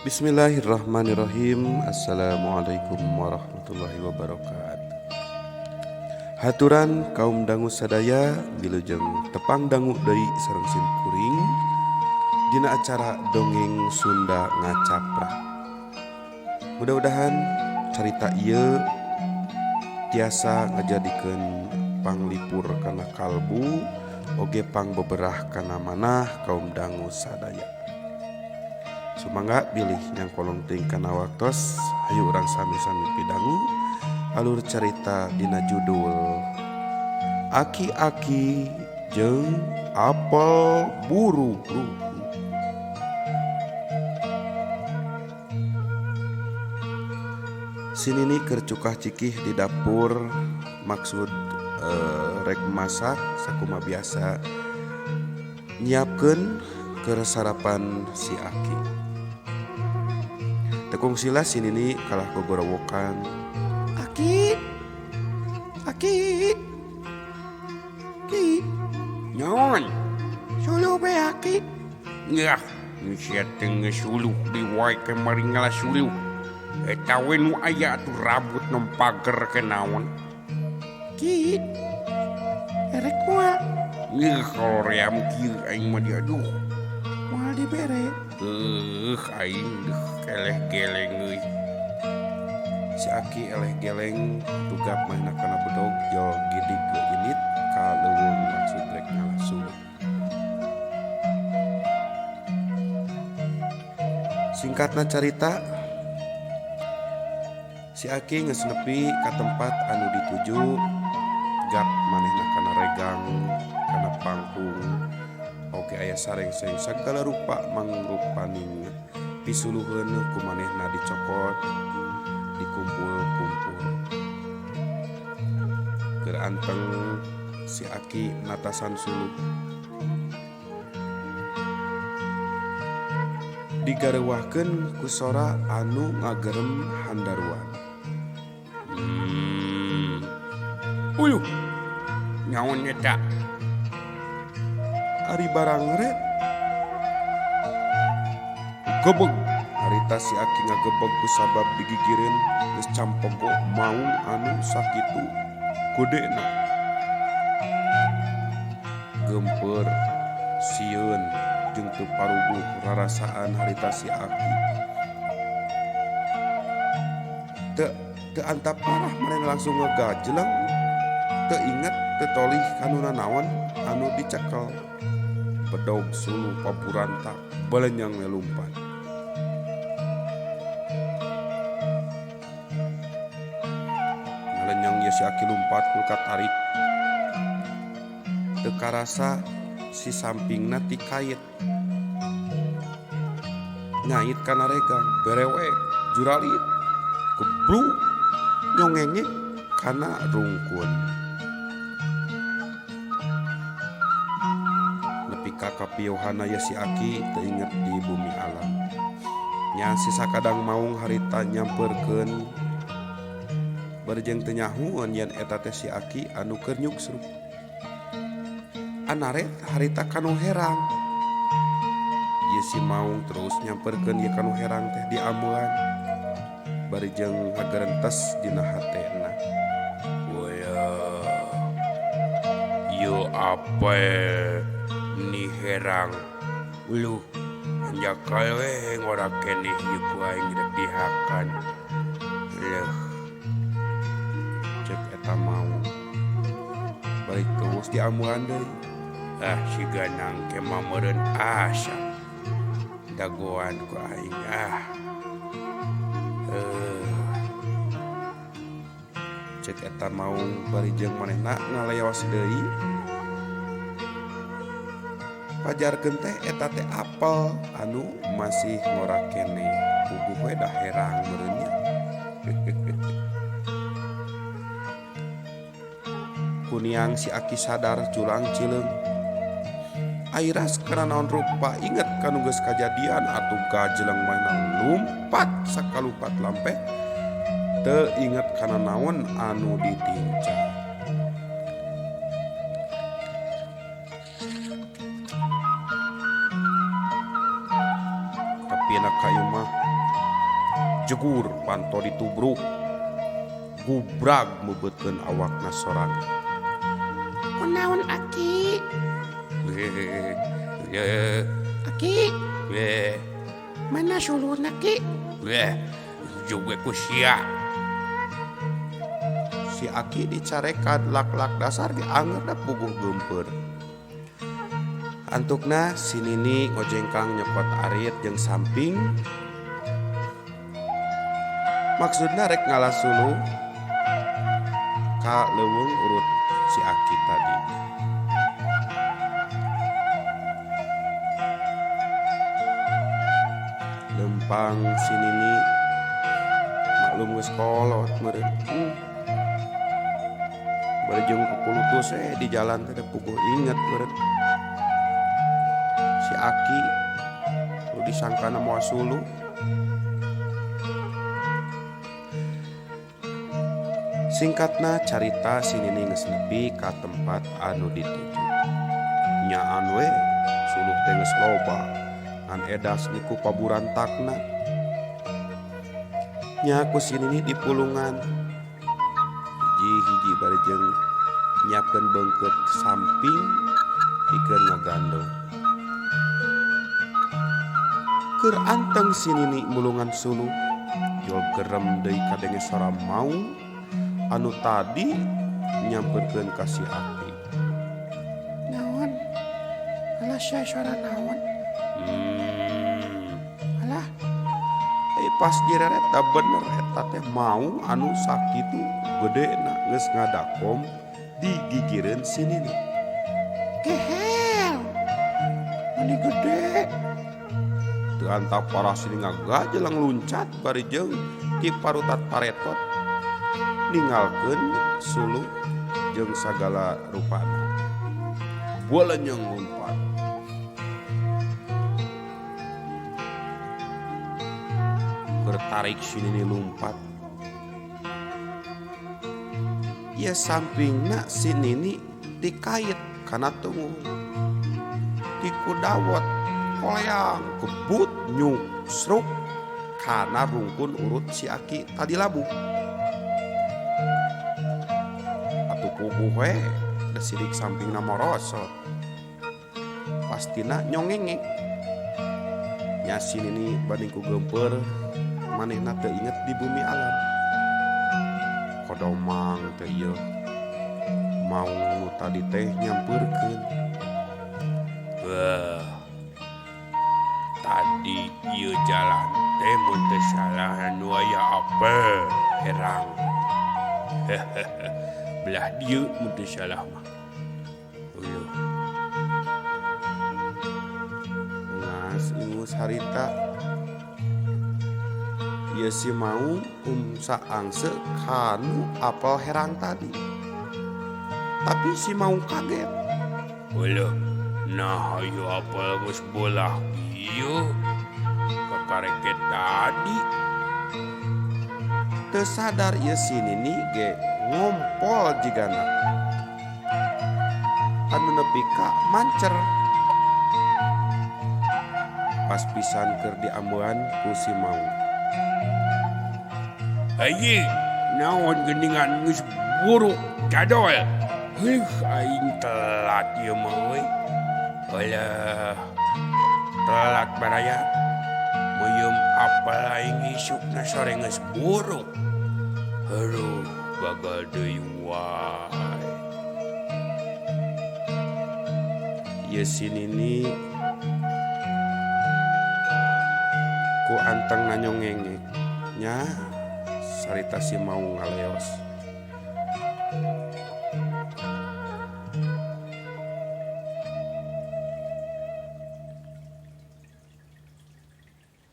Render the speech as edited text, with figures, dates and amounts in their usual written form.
Bismillahirrahmanirrahim. Assalamualaikum warahmatullahi wabarakatuh. Haturan kaum dangu sadaya bilujeng tepang dangu deui sareng simkuring dina acara dongeng Sunda Ngacaprak. Mudah-mudahan carita ieu tiasa ngajadikeun panglipur kana kalbu oge pangbeberah kana manah kaum dangu sadaya. Sumangga bilih yang kolong ting kana waktos hayu urang sami-sami pidangu alur carita dina judul Aki-aki jeung Apel Buru-buru. Sinini keur cukah cikih di dapur maksud rek masak sakumaha biasa nyiapkeun keur sarapan si Aki. Tekung sila sinini kalah gogorowokan. Aki, Nyaon? sulu be Aki. Yah, sia teu ngesuluh di wae kemari ngalah suluh. Eta we nu aya atuh rambut nempager kenaon. Ki, erek moal, Yah, koream kieu aing mah diaduh. moal dibere. Aing keleh geleng euy. Si Aki eleh geleng tugap mainna kana bedog jol gidig ke init ka leuweung maksud rek ngalah suluh. Singkatna carita, si Aki geus nepi ka tempat anu dituju gap manehna kana regang kana panggung oge aya sareng-seng sagala rupa mangrupaning pisuluheun ku manehna dicokot dikumpul-kumpul. Keur anteng si Aki natasan suluh digarewahkeun ku sora anu ngagerem handaruan. Uluh. Nyaon eta? Ari barang ret Gebeg. harita si Aki ngagebeg ku sabab digigireun geus campego maung anu sakitu godena. Gempeur, sieun jeung teu paruguh rarasaan harita si Aki. Teu antap parah manehna langsung ngegajleng. Teu inget teu tolih kanuna naon anu dicekel. Bedog suluh paburanta balenyang melumpat. Ngalenyang ye si Aki lumpat kulkat tarik. Teu karasa si sampingna ti kait. Nyait kana regang berewe juralit gebluk nyongenge kana rungkun. Nepi ka kapiohana ya si Aki teu inget di bumi alam. Nya si sakadang maung harita nyamperkeun barejeng teu nyahueun yen eta teh si Aki anu keur nyuksruk. Anaret harita kanu herang. Ieu si maung terus nyamperkeun ieu kanu herang teh di amuan. Barejeng hagerentes dina hatena. Yo apa ni herang? Uluh. Hanya kalwe ngora keneh ieu ku aing rek dihakan. Leuh. Cek eta maung. Balik terus di amuan deui. Si ganang ke mameureun asa. Dagoan ku aing Cek eta maung barejeng manehna ngaleos deui. Pajarkeun teh eta teh apel anu masih ngora keneh. Puguh we dah herang meureun nya. Kuniang si Aki sadar culang cileung. Airas kana naon rupa inget kanu geus kajadian atuh gajleng manehna lumpat sakalupat lampe. Teu inget kana naon anu ditinca. api-api nak kayu mah jegur panto ditubruk gubrag mubetkeun awakna sorangan. Kunaon Aki? Ya, Aki, ya, mana sulurna Ki? ya, juga ku sia. Si Aki dicarekan lak-lak dasar ge anger da puguh geumpeur. Antukna si Nini ngojengkang nyepot arit jeung samping. Maksudna rek ngalas suluh ka leuweung urut si Aki tadi. Lempang si Nini maklum geus kolot meureun. Barejeng kukulutus di jalan teh puguh inget meureun. Si Aki lu disangkana moal suluh. Singkatna carita si Nini geus nepi ka tempat anu dituju. Nyaan we suluh teh geus loba ngan edas niku paburantakna. Nya ku si Nini di pulungan. Hiji-hiji barejeng nyiapkeun beungkeut samping pikeun ngagandong. Keur anteng si Nini mulungan suluh jol gerem deui kadenge sora maung anu tadi nyamperkeun ka si Aki. Naon? Alah sia suara naon? Alah, Pas direret da bener eta teh maung anu sakitu gedena geus ngadakom digigireun si Nini. gehel. Mani gede. Teu antap para si Nini ngagajelang luncat barejeng ti parutat paretot ninggalkeun suluh jeung sagala rupana. Bolenyeng lumpat. Bertarik si Nini lumpat. Ya sampingna si Nini dikait kana tungung. Dikudawat koleang kebut nyuk sruk kana rungkun urut si Aki tadi labuh. Atuh puguh we da sidik sampingna morosot. Pastina nyongengek. Nya si Nini banding ku geumpeur manehna teu inget di bumi alam. Kodomang teh ieu maung nu tadi teh nyampeurkeun. Wah, tadi ieu jalan teh mun teu salah anu aya apa herang. Belah dieu mun teu salah mah. Uluh. Ngas ingus harita. Ieu si maung saangse kanu apel herang tadi. Tapi si maung kaget. Uluh, nah ayo apel geus bolah ieu. Kakareket tadi. Teu sadar ieu si Nini ge ngompol jigana. Anu nepi ka mancer. Pas pisan keur diambean ku si maung. Aye, naon geningan geus buruk gadol. Aing telat ieu mah we. Alah, telat baraya. Meuyeum apel aing isukna sore geus buruk. Aduh, gagal deui wae. Ieu si Nini ku anteng nanyongengek nya sarita si maung ngaleos.